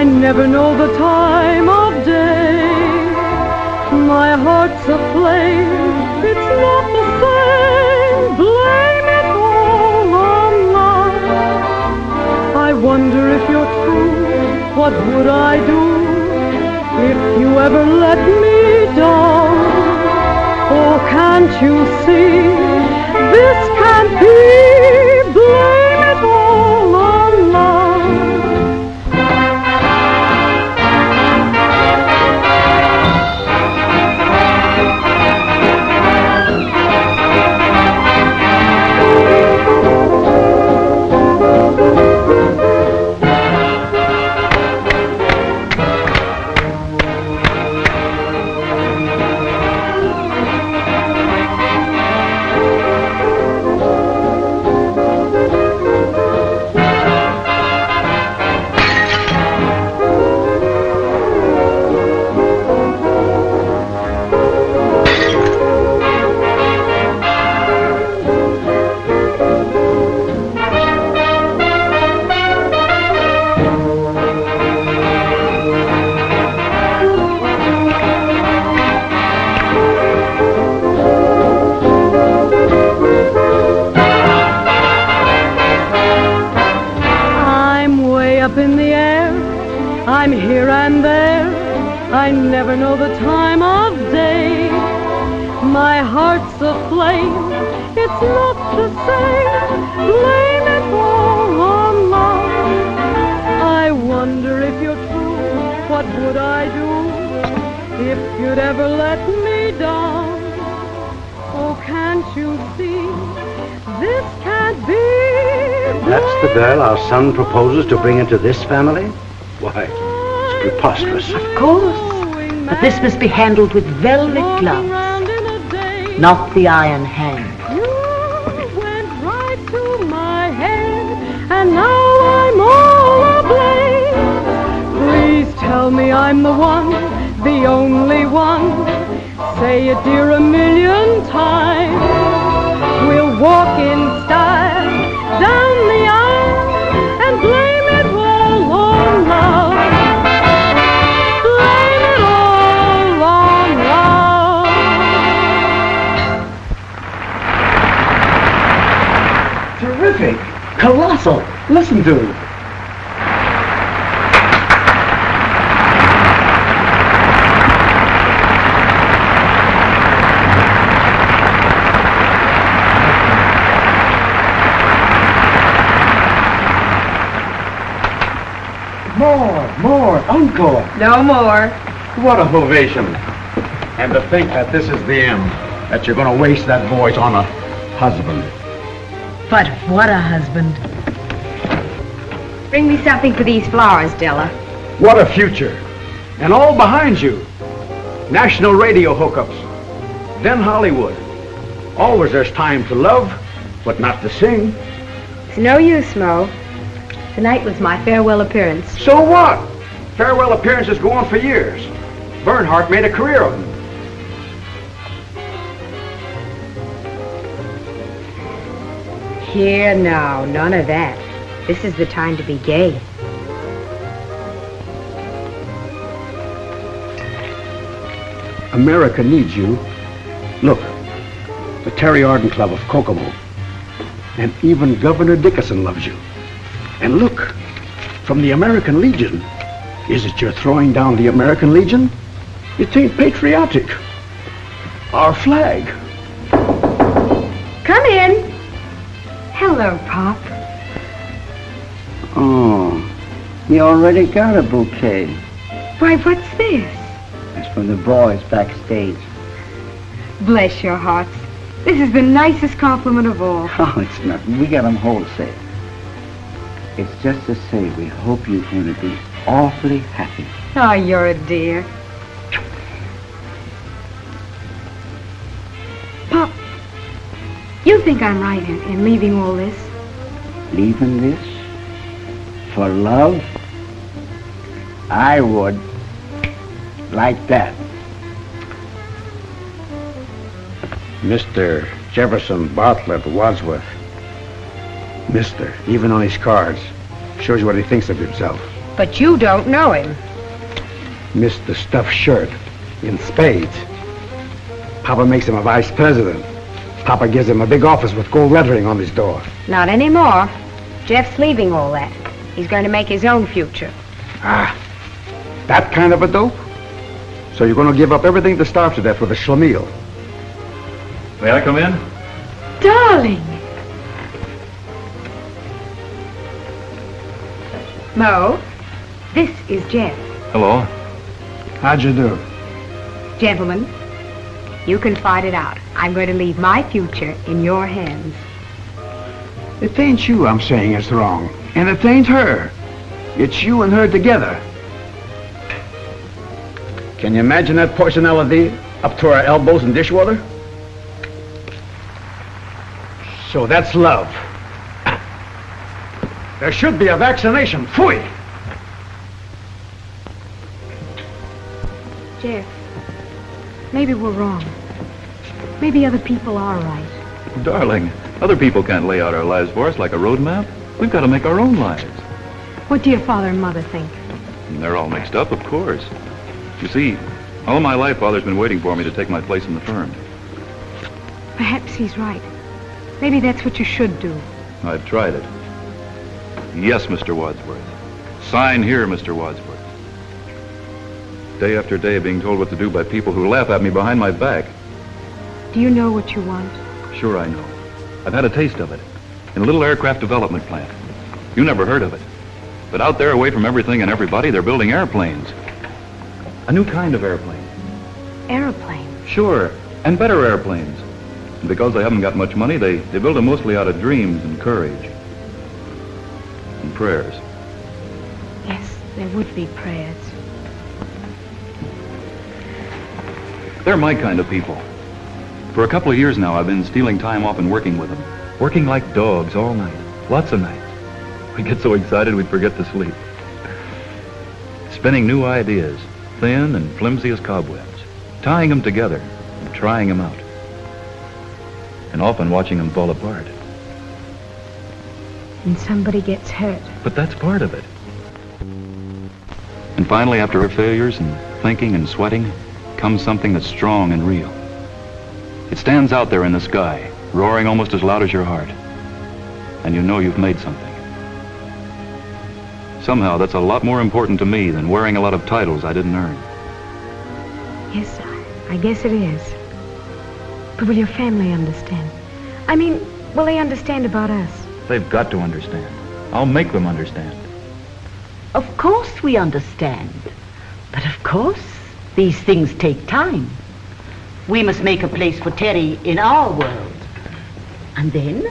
I never know the time of day. My heart's aflame, it's not the same. Blame it all on love. I wonder if you're true, what would I do if you ever let me down? Oh, can't you see, this can't be. Blame it all on love. I'm here and there, I never know the time of day. My heart's aflame, it's not the same. Blame it all on love. I wonder if you're true, what would I do if you'd ever let me down? Oh, can't you see, this can't be. That's the girl our son proposes to bring into this family? Why, it's preposterous. Of course. But this must be handled with velvet gloves, not the iron hand. You went right to my head, and now I'm all ablaze. Please tell me I'm the one, the only one. Say it, dear, a million times. We'll walk in style down the aisle and blame it all on love. Blame it all on love. Terrific. Colossal. Listen to it. More, encore. No more. What a ovation. And to think that this is the end, that you're going to waste that voice on a husband. But what a husband. Bring me something for these flowers, Della. What a future. And all behind you. National radio hookups. Then Hollywood. Always there's time to love, but not to sing. It's no use, Mo. Tonight was my farewell appearance. So what? Farewell appearances go on for years. Bernhardt made a career of them. Here, no, none of that. This is the time to be gay. America needs you. Look, the Terry Arden Club of Kokomo. And even Governor Dickinson loves you. And look, from the American Legion. Is it you're throwing down the American Legion? It ain't patriotic. Our flag. Come in. Hello, Pop. Oh, you already got a bouquet. Why, what's this? It's from the boys backstage. Bless your hearts. This is the nicest compliment of all. Oh, it's nothing. We got them wholesale. It's just to say we hope you're going to be awfully happy. Oh, you're a dear. Pop, you think I'm right in leaving all this? Leaving this? For love? I would. Like that. Mr. Jefferson Bartlett Wadsworth. Mister, even on his cards. Shows you what he thinks of himself. But you don't know him. Mr. Stuffed Shirt in spades. Papa makes him a vice president. Papa gives him a big office with gold lettering on his door. Not anymore. Jeff's leaving all that. He's going to make his own future. Ah, that kind of a dope? So you're going to give up everything to starve to death with a schlemiel? May I come in? Darling! Mo, this is Jeff. Hello. How'd you do? Gentlemen, you can fight it out. I'm going to leave my future in your hands. It ain't you I'm saying is wrong. And it ain't her. It's you and her together. Can you imagine that personality up to our elbows in dishwater? So that's love. There should be a vaccination. Phooey! Jeff, maybe we're wrong. Maybe other people are right. Darling, other people can't lay out our lives for us like a road map. We've got to make our own lives. What do your father and mother think? And they're all mixed up, of course. You see, all my life, Father's been waiting for me to take my place in the firm. Perhaps he's right. Maybe that's what you should do. I've tried it. Yes, Mr. Wadsworth. Sign here, Mr. Wadsworth. Day after day being told what to do by people who laugh at me behind my back. Do you know what you want? Sure I know. I've had a taste of it. In a little aircraft development plant. You never heard of it. But out there, away from everything and everybody, they're building airplanes. A new kind of airplane. Airplane? Sure, and better airplanes. And because they haven't got much money, they build them mostly out of dreams and courage. And prayers. Yes, there would be prayers. They're my kind of people. For a couple of years now, I've been stealing time off and working with them. Working like dogs all night. Lots of nights. We'd get so excited we'd forget to sleep. Spinning new ideas, thin and flimsy as cobwebs. Tying them together and trying them out. And often watching them fall apart. And somebody gets hurt. But that's part of it. And finally, after our failures and thinking and sweating, comes something that's strong and real. It stands out there in the sky, roaring almost as loud as your heart. And you know you've made something. Somehow, that's a lot more important to me than wearing a lot of titles I didn't earn. Yes, I guess it is. But will your family understand? I mean, will they understand about us? They've got to understand. I'll make them understand. Of course we understand. But of course, these things take time. We must make a place for Terry in our world. And then,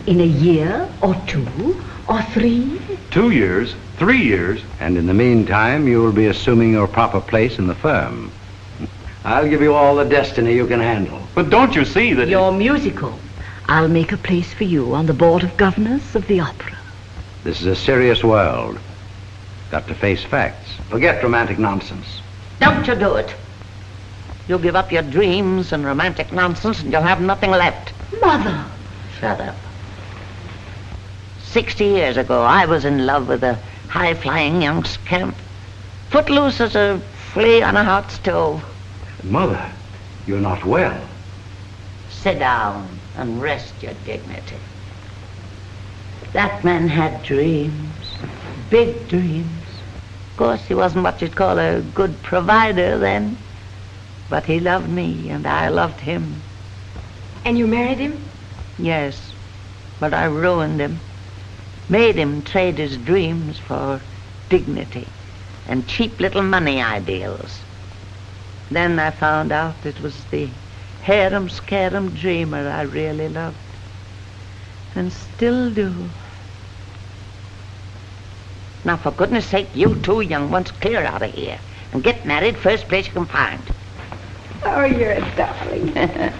in a year or 2 or 3... 2 years, 3 years. And in the meantime, you will be assuming your proper place in the firm. I'll give you all the destiny you can handle. But don't you see that... You're musical. I'll make a place for you on the board of governors of the opera. This is a serious world. Got to face facts. Forget romantic nonsense. Don't you do it. You'll give up your dreams and romantic nonsense and you'll have nothing left. Mother! Shut up. 60 years ago, I was in love with a high-flying young scamp. Footloose as a flea on a hot stove. Mother, you're not well. Sit down and rest your dignity. That man had dreams, big dreams. Of course, he wasn't what you'd call a good provider then. But he loved me, and I loved him. And you married him? Yes, but I ruined him. Made him trade his dreams for dignity and cheap little money ideals. Then I found out it was the harum-scarum dreamer I really loved. And still do. Now, for goodness sake, you two young ones, clear out of here and get married first place you can find. Oh, you're a darling.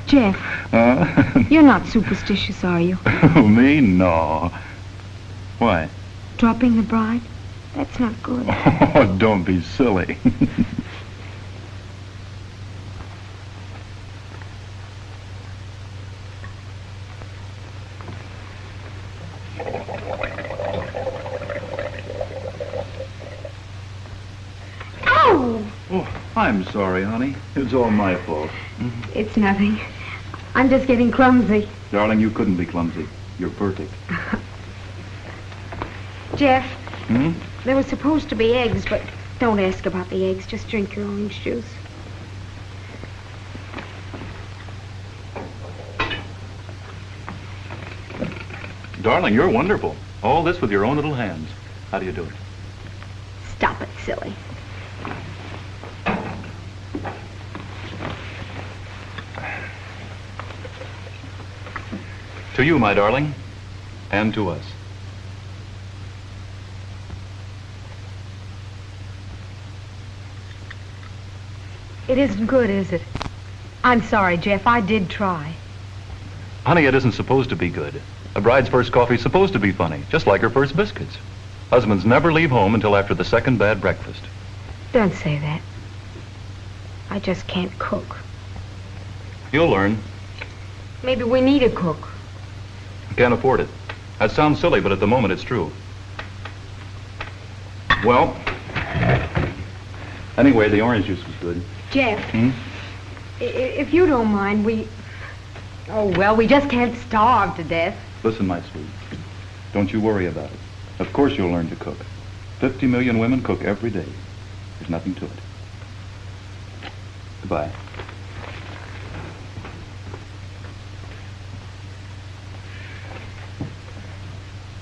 Jeff, you're not superstitious, are you? Me? No. Why? Dropping the bride? That's not good. Oh, don't be silly. Ow! Oh, I'm sorry, honey. It's all my fault. It's nothing. I'm just getting clumsy. Darling, you couldn't be clumsy. You're perfect. Jeff, Hmm? there was supposed to be eggs, but don't ask about the eggs. Just drink your orange juice. Darling, you're wonderful. All this with your own little hands. How do you do it? Stop it, silly. To you, my darling, and to us. It isn't good, is it? I'm sorry, Jeff. I did try. Honey, it isn't supposed to be good. A bride's first coffee's supposed to be funny, just like her first biscuits. Husbands never leave home until after the second bad breakfast. Don't say that. I just can't cook. You'll learn. Maybe we need a cook. Can't afford it. That sounds silly, but at the moment it's true. Well, anyway, the orange juice was good. Jeff, Hmm? if you don't mind, we just can't starve to death. Listen, my sweet. Don't you worry about it. Of course you'll learn to cook. 50 million women cook every day. There's nothing to it. Goodbye.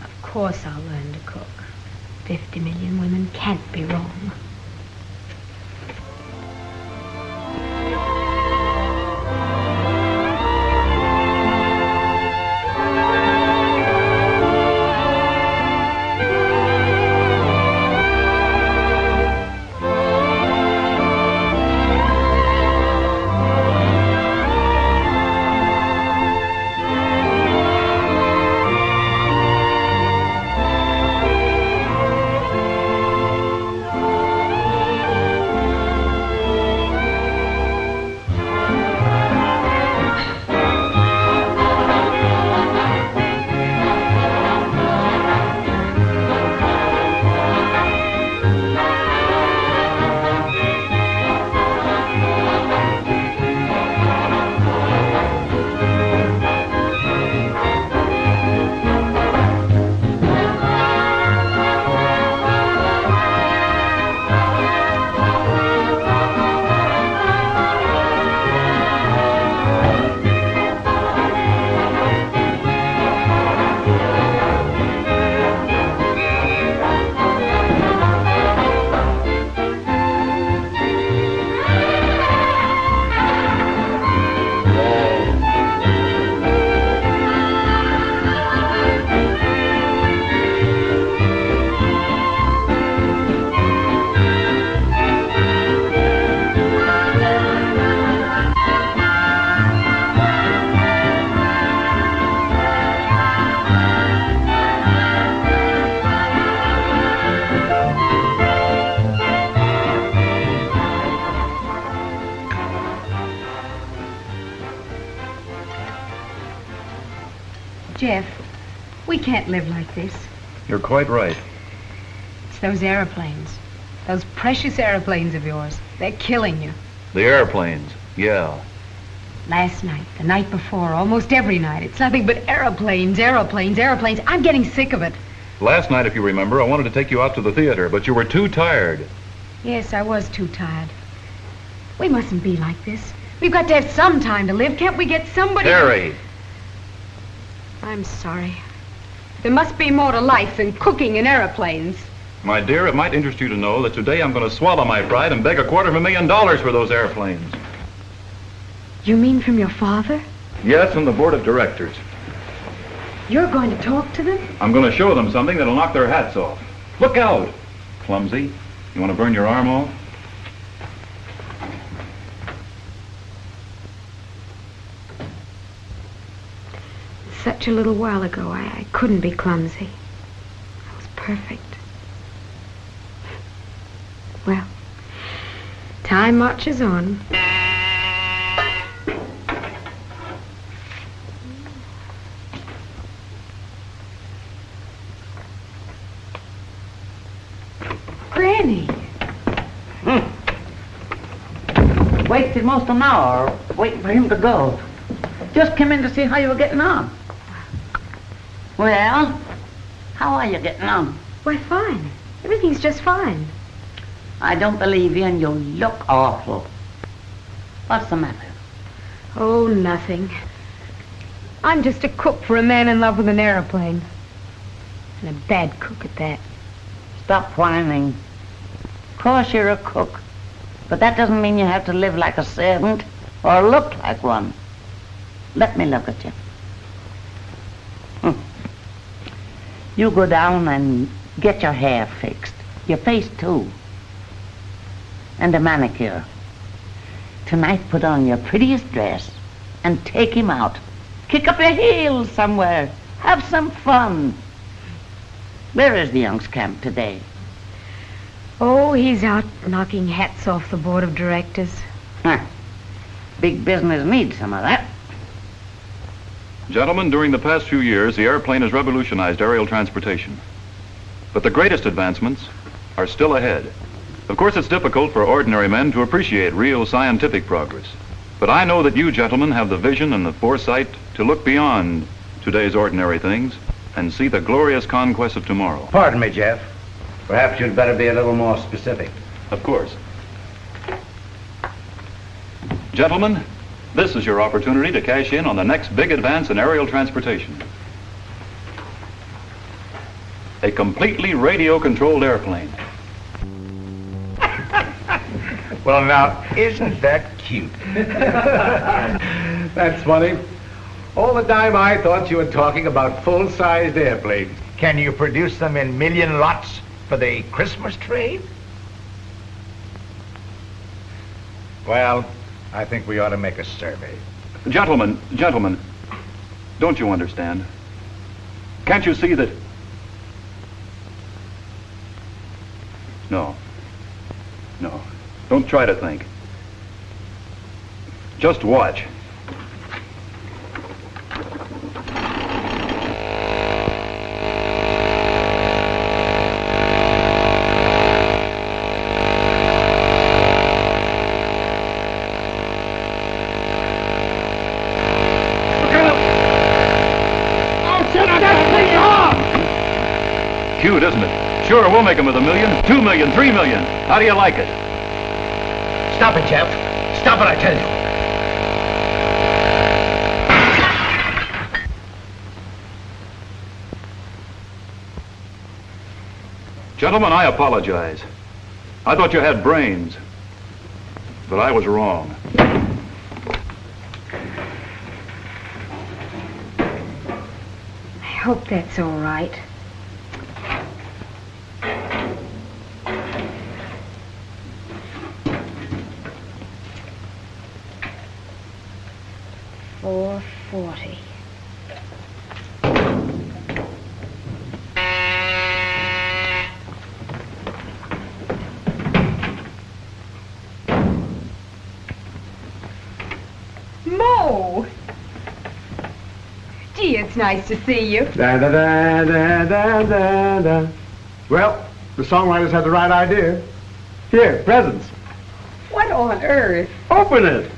Of course I'll learn to cook. 50 million women can't be wrong. Jeff, we can't live like this. You're quite right. It's those airplanes. Those precious airplanes of yours. They're killing you. The airplanes, yeah. Last night, the night before, almost every night, it's nothing but airplanes, airplanes, airplanes. I'm getting sick of it. Last night, if you remember, I wanted to take you out to the theater, but you were too tired. Yes, I was too tired. We mustn't be like this. We've got to have some time to live. Can't we get somebody... Terry! I'm sorry. There must be more to life than cooking and airplanes. My dear, it might interest you to know that today I'm going to swallow my pride and beg $250,000 for those airplanes. You mean from your father? Yes, from the board of directors. You're going to talk to them? I'm going to show them something that'll knock their hats off. Look out! Clumsy. You want to burn your arm off? such a little while ago. I couldn't be clumsy. I was perfect. Well, time marches on. Granny. Wasted most of an hour waiting for him to go. Just came in to see how you were getting on. Well, how are you getting on? Why, fine. Everything's just fine. I don't believe you, and you look awful. What's the matter? Oh, nothing. I'm just a cook for a man in love with an airplane. And a bad cook at that. Stop whining. Of course you're a cook, but that doesn't mean you have to live like a servant or look like one. Let me look at you. You go down and get your hair fixed. Your face, too. And a manicure. Tonight, put on your prettiest dress and take him out. Kick up your heels somewhere. Have some fun. Where is the young scamp today? Oh, he's out knocking hats off the board of directors. Huh. Big business needs some of that. Gentlemen, during the past few years, the airplane has revolutionized aerial transportation. But the greatest advancements are still ahead. Of course, it's difficult for ordinary men to appreciate real scientific progress. But I know that you gentlemen have the vision and the foresight to look beyond today's ordinary things and see the glorious conquest of tomorrow. Pardon me, Jeff. Perhaps you'd better be a little more specific. Of course. Gentlemen, this is your opportunity to cash in on the next big advance in aerial transportation. A completely radio-controlled airplane. Well, now, isn't that cute? That's funny. All the time I thought you were talking about full-sized airplanes. Can you produce them in million lots for the Christmas trade? Well, I think we ought to make a survey. Gentlemen, don't you understand? Can't you see that? No. Don't try to think. Just watch. Cute, isn't it? Sure, we'll make them with $1 million, 2 million, 3 million. How do you like it? Stop it, Jeff. Stop it, I tell you. Gentlemen, I apologize. I thought you had brains, but I was wrong. I hope that's all right. $440. Mo! Gee, it's nice to see you. Da da da da da da da. Well, the songwriters had the right idea. Here, presents. What on earth? Open it.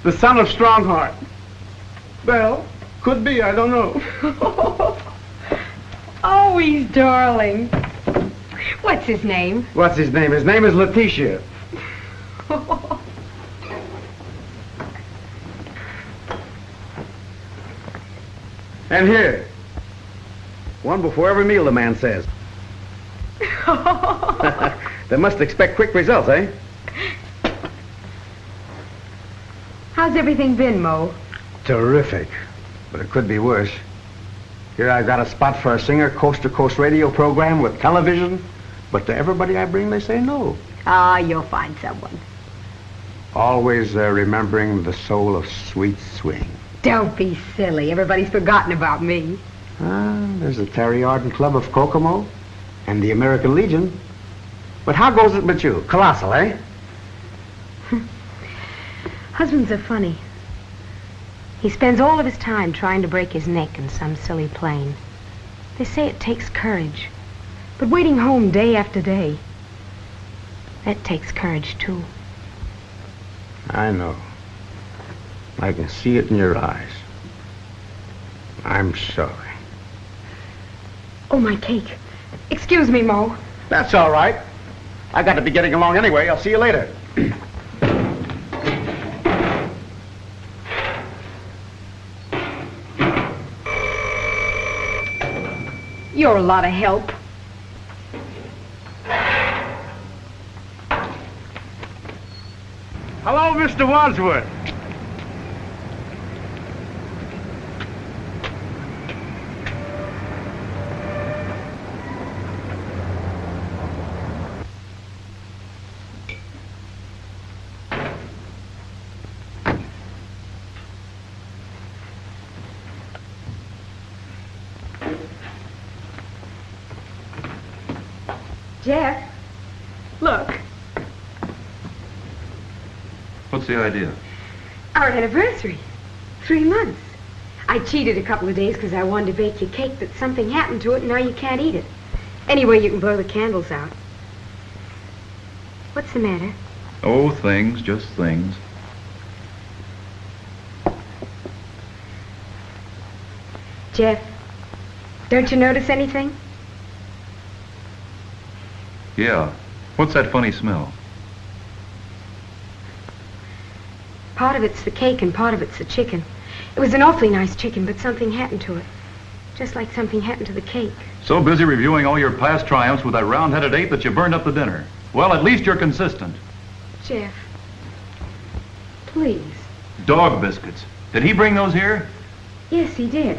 The son of Strongheart. Well, could be, I don't know. Oh, he's darling. What's his name? What's his name? His name is Letitia. And here. One before every meal, the man says. They must expect quick results, eh? How's everything been, Mo? Terrific. But it could be worse. Here I've got a spot for a singer, coast-to-coast radio program with television. But to everybody I bring, they say no. Ah, you'll find someone. Always remembering the soul of sweet swing. Don't be silly. Everybody's forgotten about me. There's the Terry Arden Club of Kokomo and the American Legion. But how goes it with you? Colossal, eh? Husbands are funny. He spends all of his time trying to break his neck in some silly plane. They say it takes courage. But waiting home day after day, that takes courage, too. I know. I can see it in your eyes. I'm sorry. Oh, my cake. Excuse me, Mo. That's all right. I got to be getting along anyway. I'll see you later. You're a lot of help. Hello, Mr. Wadsworth. Jeff, look. What's the idea? Our anniversary. 3 months. I cheated a couple of days because I wanted to bake you cake, but something happened to it and now you can't eat it. Anyway, you can blow the candles out. What's the matter? Oh, things, just things. Jeff, don't you notice anything? Yeah. What's that funny smell? Part of it's the cake and part of it's the chicken. It was an awfully nice chicken, but something happened to it. Just like something happened to the cake. So busy reviewing all your past triumphs with that round-headed ape that you burned up the dinner. Well, at least you're consistent. Jeff, please. Dog biscuits. Did he bring those here? Yes, he did.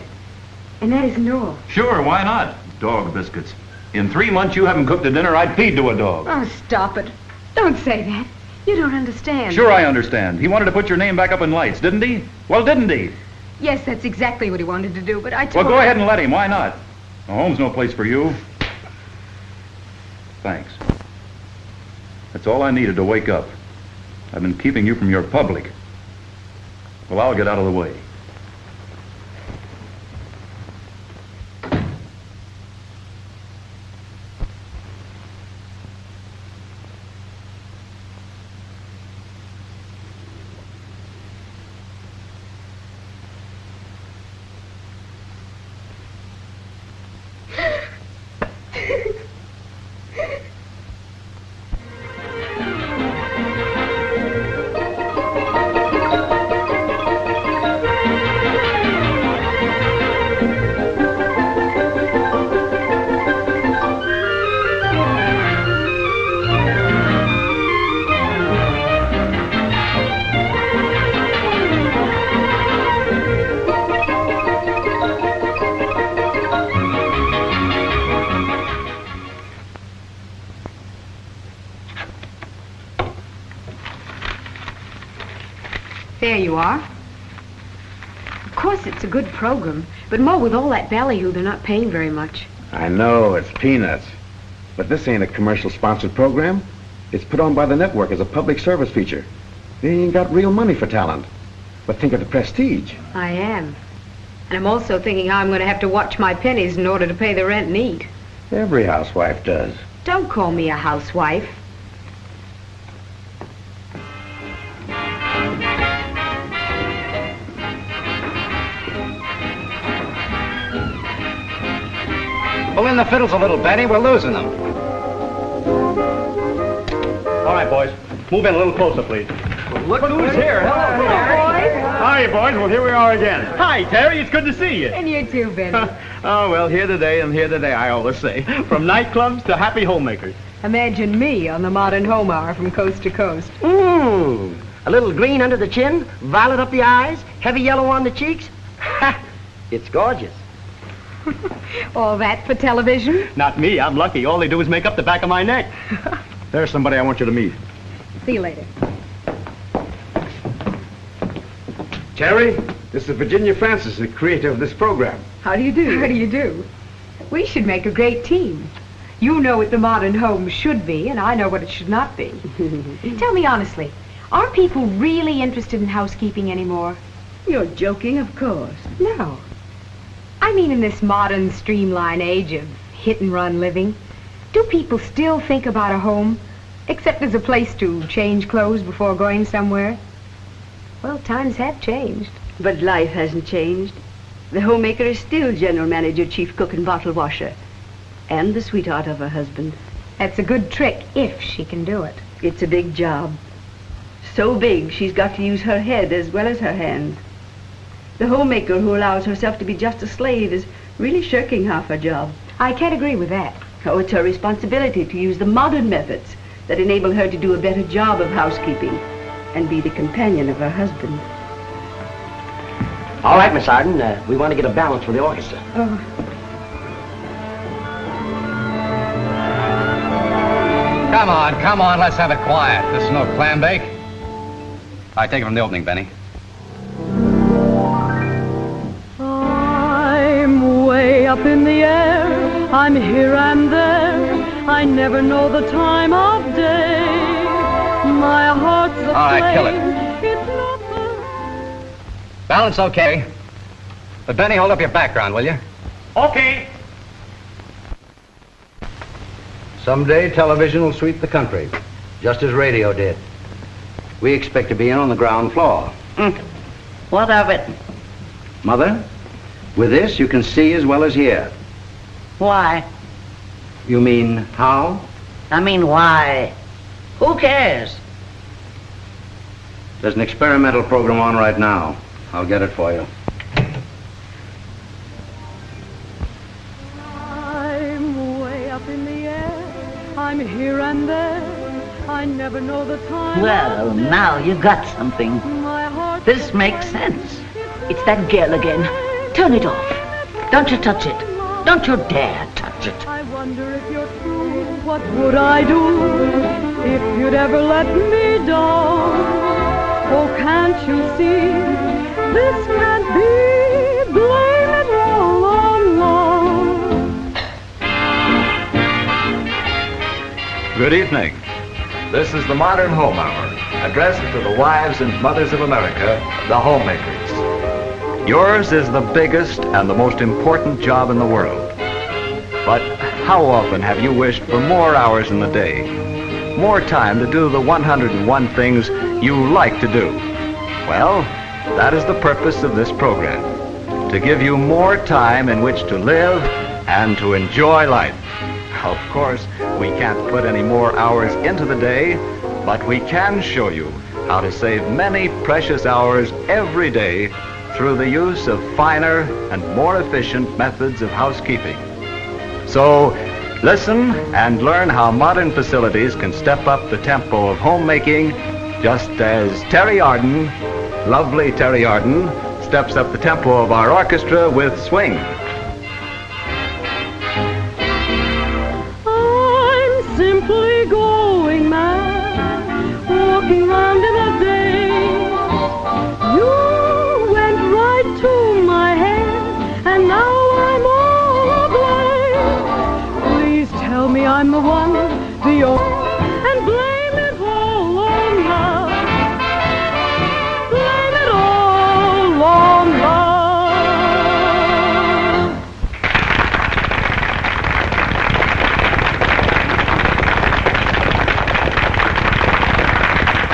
And that isn't all. Sure, why not? Dog biscuits. In 3 months you haven't cooked a dinner I'd feed to a dog. Oh, stop it. Don't say that. You don't understand. Sure I understand. He wanted to put your name back up in lights, didn't he? Well, didn't he? Yes, that's exactly what he wanted to do, but I told Well, him... go ahead and let him. Why not? A home's no place for you. Thanks. That's all I needed to wake up. I've been keeping you from your public. Well, I'll get out of the way. There you are. Of course, it's a good program. But, Mo, with all that ballyhoo, they're not paying very much. I know, it's peanuts. But this ain't a commercial-sponsored program. It's put on by the network as a public service feature. They ain't got real money for talent. But think of the prestige. I am. And I'm also thinking how I'm going to have to watch my pennies in order to pay the rent and eat. Every housewife does. Don't call me a housewife. Pull in the fiddles a little, Betty. We're losing them. All right, boys. Move in a little closer, please. Look who's here. Hello, Hi, boys. Well, here we are again. Hi, Terry. It's good to see you. And you too, Benny. Oh, well, here today and here today, I always say. From nightclubs to happy homemakers. Imagine me on the Modern Home Hour from coast to coast. A little green under the chin, violet up the eyes, heavy yellow on the cheeks. Ha! It's gorgeous. All that for television? Not me. I'm lucky. All they do is make up the back of my neck. There's somebody I want you to meet. See you later. Terry, this is Virginia Francis, the creator of this program. How do you do? How do you do? We should make a great team. You know what the modern home should be, and I know what it should not be. Tell me honestly, are people really interested in housekeeping anymore? You're joking, of course. No. I mean in this modern, streamlined age of hit-and-run living, do people still think about a home, except as a place to change clothes before going somewhere? Well, times have changed. But life hasn't changed. The homemaker is still general manager, chief cook, and bottle washer. And the sweetheart of her husband. That's a good trick, if she can do it. It's a big job. So big, she's got to use her head as well as her hands. The homemaker who allows herself to be just a slave is really shirking half her job. I can't agree with that. Oh, it's her responsibility to use the modern methods that enable her to do a better job of housekeeping and be the companion of her husband. All right, Miss Arden, we want to get a balance for the orchestra. Oh. Come on, let's have it quiet. This is no clam bake. All right, take it from the opening, Benny. I'm way up in the air, I'm here and there, I never know the time of day. My heart's aflame. All right, kill it. It's not the... Balance okay. But Benny, hold up your background, will you? Okay. Someday television will sweep the country, just as radio did. We expect to be in on the ground floor. What of it? Mother, with this you can see as well as hear. Why? You mean how? I mean, why? Who cares? There's an experimental program on right now. I'll get it for you. I'm way up in the air, I'm here and there, I never know the time. Well, now you got something. My heart This makes sense. It's that girl again. Turn it off. Don't you touch it. Don't you dare touch it. I wonder if you're true, what would I do if you'd ever let me down? Oh, can't you see, this can't be, blame it all on love. Good evening. This is the Modern Home Hour, addressed to the wives and mothers of America, the homemakers. Yours is the biggest and the most important job in the world. But how often have you wished for more hours in the day? More time to do the 101 things you like to do? Well, that is the purpose of this program, to give you more time in which to live and to enjoy life. Of course, we can't put any more hours into the day, but we can show you how to save many precious hours every day through the use of finer and more efficient methods of housekeeping. So, listen and learn how modern facilities can step up the tempo of homemaking, just as Terry Arden, lovely Terry Arden, steps up the tempo of our orchestra with swing. I'm simply going mad, walking round in a daze. You went right to my head, and now I'm all ablaze. Please tell me I'm the one, the only, and blame it all on love. Blame it all on love.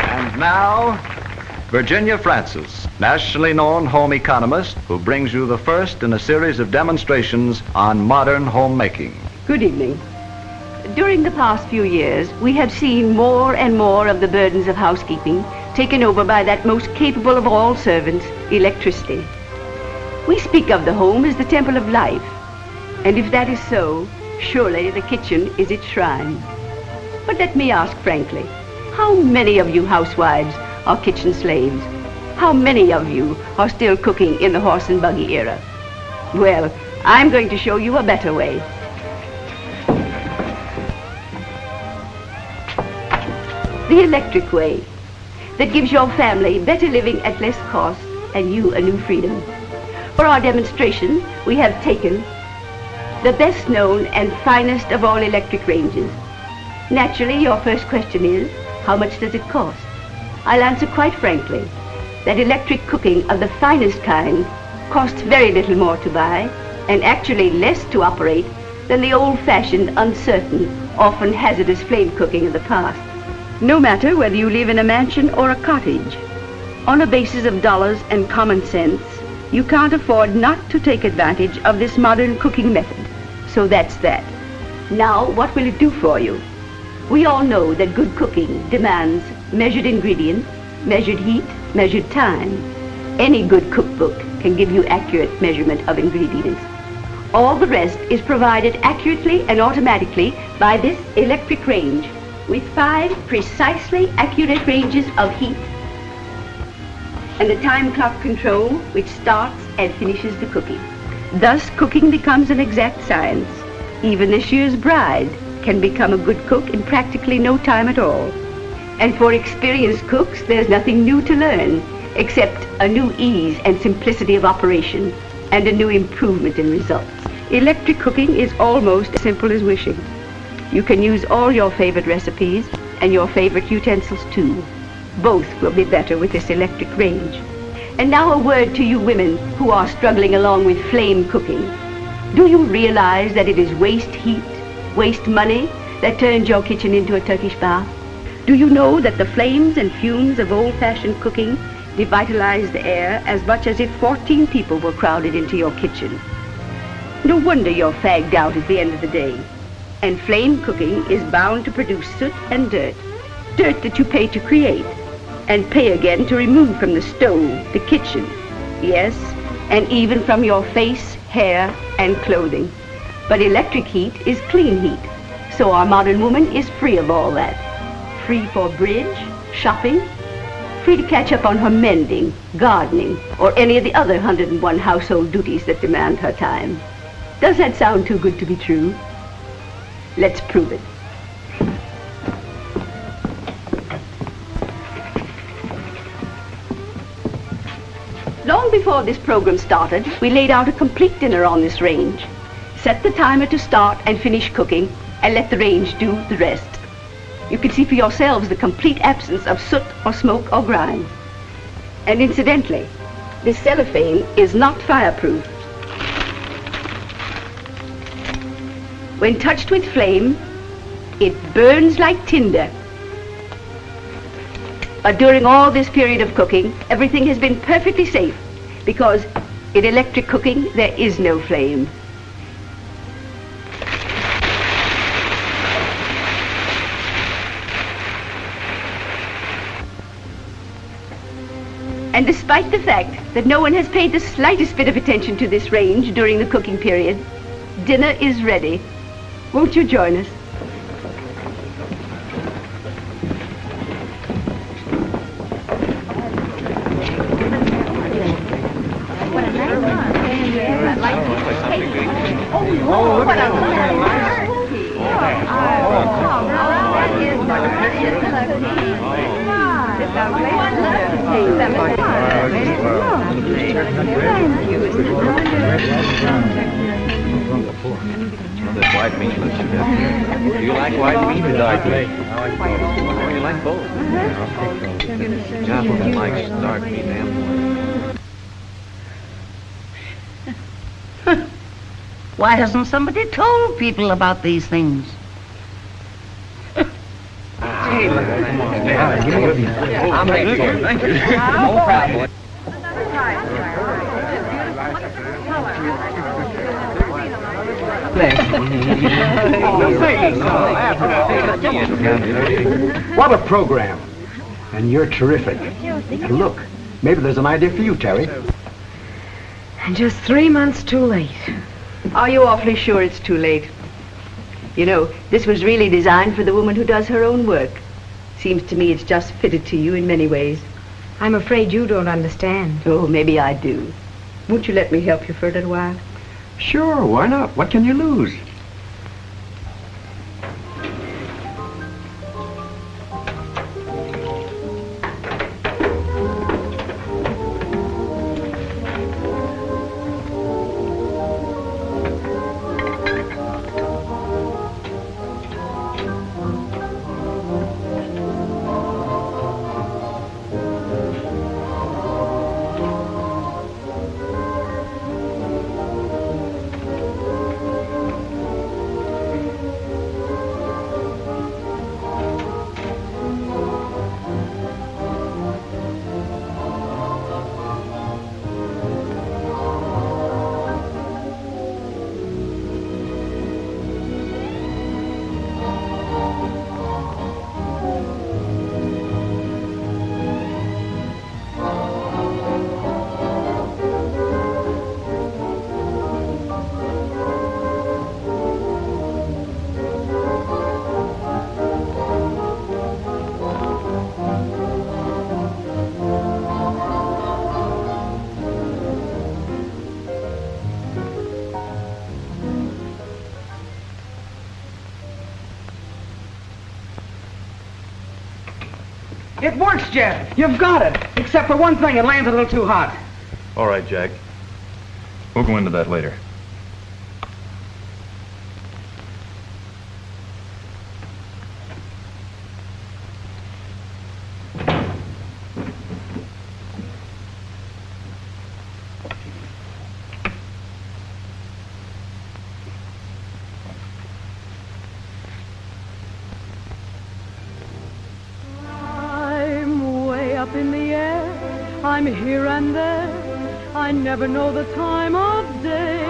And now, Virginia Francis, nationally known home economist who brings you the first in a series of demonstrations on modern homemaking. Good evening. During the past few years, we have seen more and more of the burdens of housekeeping taken over by that most capable of all servants, electricity. We speak of the home as the temple of life, and if that is so, surely the kitchen is its shrine. But let me ask frankly, how many of you housewives are kitchen slaves? How many of you are still cooking in the horse and buggy era? Well, I'm going to show you a better way. The electric way, that gives your family better living at less cost and you a new freedom. For our demonstration, we have taken the best known and finest of all electric ranges. Naturally, your first question is, how much does it cost? I'll answer quite frankly that electric cooking of the finest kind costs very little more to buy and actually less to operate than the old-fashioned, uncertain, often hazardous flame cooking of the past. No matter whether you live in a mansion or a cottage, on a basis of dollars and common sense, you can't afford not to take advantage of this modern cooking method. So that's that. Now, what will it do for you? We all know that good cooking demands measured ingredients, measured heat, measured time. Any good cookbook can give you accurate measurement of ingredients. All the rest is provided accurately and automatically by this electric range with 5 precisely accurate ranges of heat and a time clock control which starts and finishes the cooking. Thus, cooking becomes an exact science. Even this year's bride can become a good cook in practically no time at all. And for experienced cooks, there's nothing new to learn except a new ease and simplicity of operation and a new improvement in results. Electric cooking is almost as simple as wishing. You can use all your favorite recipes and your favorite utensils too. Both will be better with this electric range. And now a word to you women who are struggling along with flame cooking. Do you realize that it is waste heat, waste money that turns your kitchen into a Turkish bath? Do you know that the flames and fumes of old-fashioned cooking devitalize the air as much as if 14 people were crowded into your kitchen? No wonder you're fagged out at the end of the day. And flame cooking is bound to produce soot and dirt. Dirt that you pay to create, and pay again to remove from the stove, the kitchen, yes, and even from your face, hair, and clothing. But electric heat is clean heat, so our modern woman is free of all that. Free for bridge, shopping, free to catch up on her mending, gardening, or any of the other 101 household duties that demand her time. Does that sound too good to be true? Let's prove it. Long before this program started, we laid out a complete dinner on this range. Set the timer to start and finish cooking, and let the range do the rest. You can see for yourselves the complete absence of soot or smoke or grime. And incidentally, this cellophane is not fireproof. When touched with flame, it burns like tinder. But during all this period of cooking, everything has been perfectly safe because in electric cooking, there is no flame. And despite the fact that no one has paid the slightest bit of attention to this range during the cooking period, dinner is ready. Won't you join us? This white meat looks good. Do you like white meat or dark meat? I like both. Oh, you like both? Jocelyn likes dark meat and white. Why hasn't somebody told people about these things? I'm ready. Thank you. No problem. What a program. And you're terrific. And look, maybe there's an idea for you, Terry. And just 3 months too late. Are you awfully sure it's too late? You know, this was really designed for the woman who does her own work. Seems to me it's just fitted to you in many ways. I'm afraid you don't understand. Oh, maybe I do. Won't you let me help you for a little while? Sure, why not? What can you lose? It works, Jeff. You've got it. Except for one thing, it lands a little too hot. All right, Jack. We'll go into that later. I'm here and there, I never know the time of day.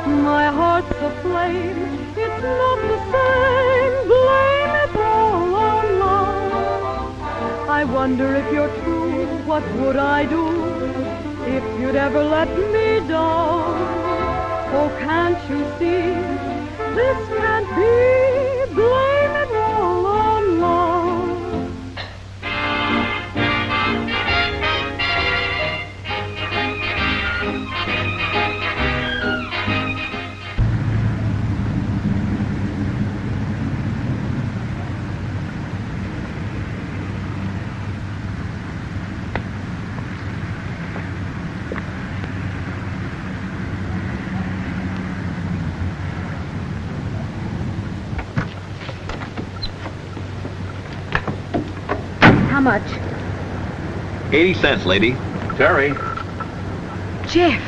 My heart's aflame, it's not the same. Blame it all on love. I wonder if you're true, what would I do if you'd ever let me down? Oh, can't you see, this can't be. Blame it all on love. How much? 80 cents, lady. Terry. Jeff.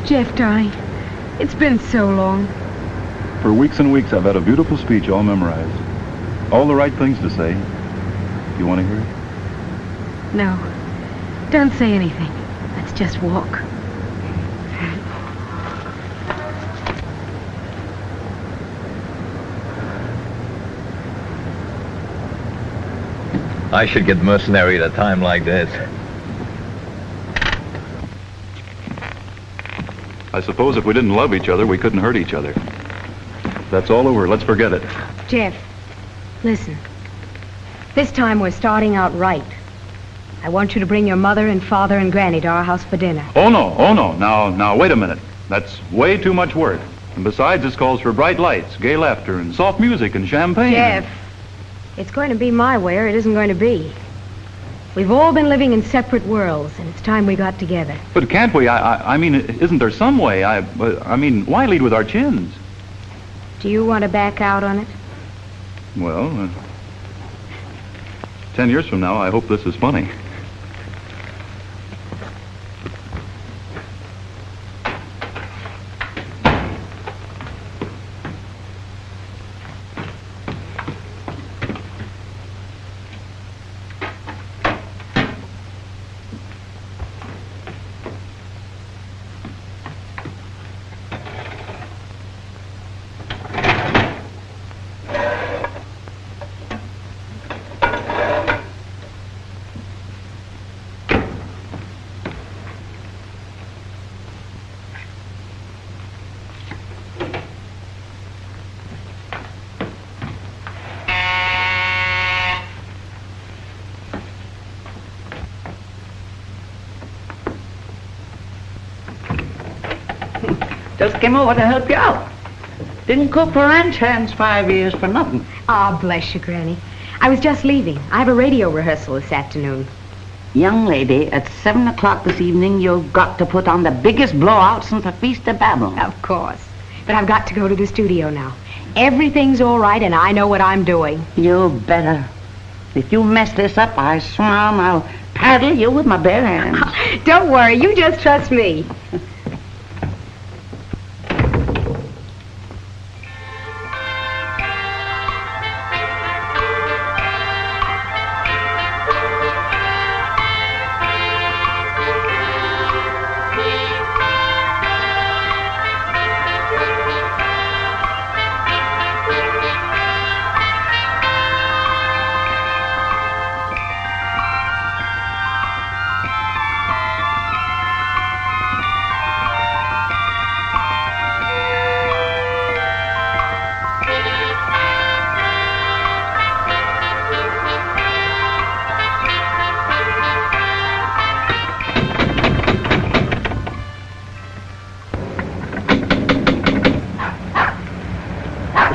Jeff, darling, it's been so long. For weeks and weeks, I've had a beautiful speech all memorized. All the right things to say. You want to hear it? No, don't say anything. Let's just walk. I should get mercenary at a time like this. I suppose if we didn't love each other, we couldn't hurt each other. That's all over. Let's forget it. Jeff, listen. This time we're starting out right. I want you to bring your mother and father and Granny to our house for dinner. Oh, no. Oh, no. Now, wait a minute. That's way too much work. And besides, this calls for bright lights, gay laughter, and soft music and champagne. Jeff, it's going to be my way or it isn't going to be. We've all been living in separate worlds, and it's time we got together. But can't we? I mean, isn't there some way? I mean, why lead with our chins? Do you want to back out on it? Well, 10 years from now, I hope this is funny. Just came over to help you out. Didn't cook for ranch hands 5 years for nothing. Ah, bless you, Granny. I was just leaving. I have a radio rehearsal this afternoon. Young lady, at 7 o'clock this evening, you've got to put on the biggest blowout since the Feast of Babylon. Of course. But I've got to go to the studio now. Everything's all right, and I know what I'm doing. You better. If you mess this up, I swear I'll paddle you with my bare hands. Don't worry. You just trust me.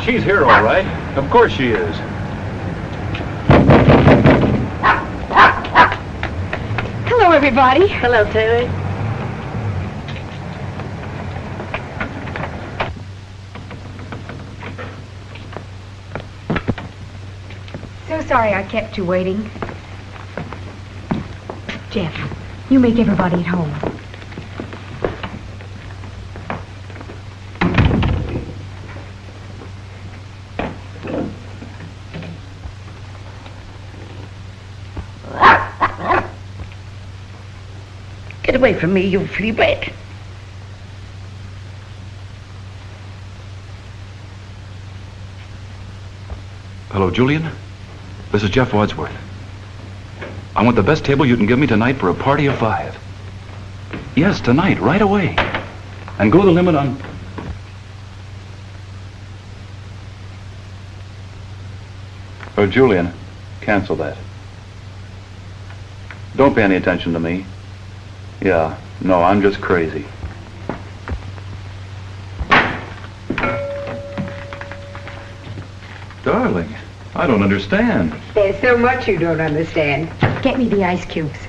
She's here, all right. Of course she is. Hello, everybody. Hello, Terry. So sorry I kept you waiting. Jeff, you make everybody at home. Get away from me, you flea bait. Hello, Julian. This is Jeff Wadsworth. I want the best table you can give me tonight for a party of 5. Yes, tonight, right away. And go the limit on... Oh, Julian, cancel that. Don't pay any attention to me. Yeah, no, I'm just crazy. Darling, I don't understand. There's so much you don't understand. Get me the ice cubes.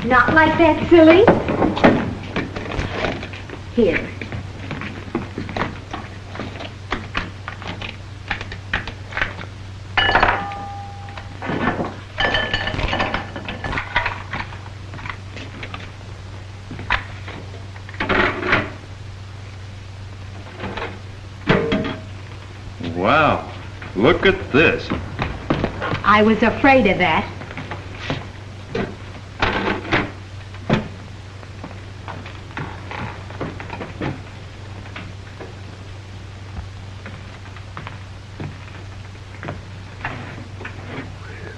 Not like that, silly. Here. Wow, look at this. I was afraid of that.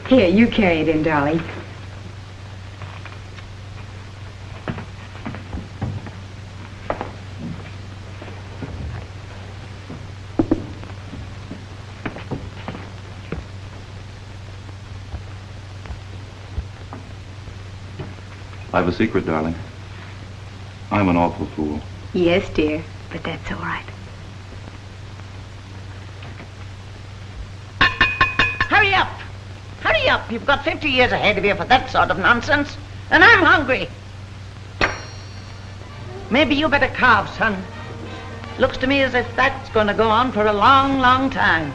Here, you carry it in, darling. I have a secret, darling. I'm an awful fool. Yes, dear, but that's all right. Hurry up! Hurry up! You've got 50 years ahead of you for that sort of nonsense. And I'm hungry. Maybe you better carve, son. Looks to me as if that's going to go on for a long, long time.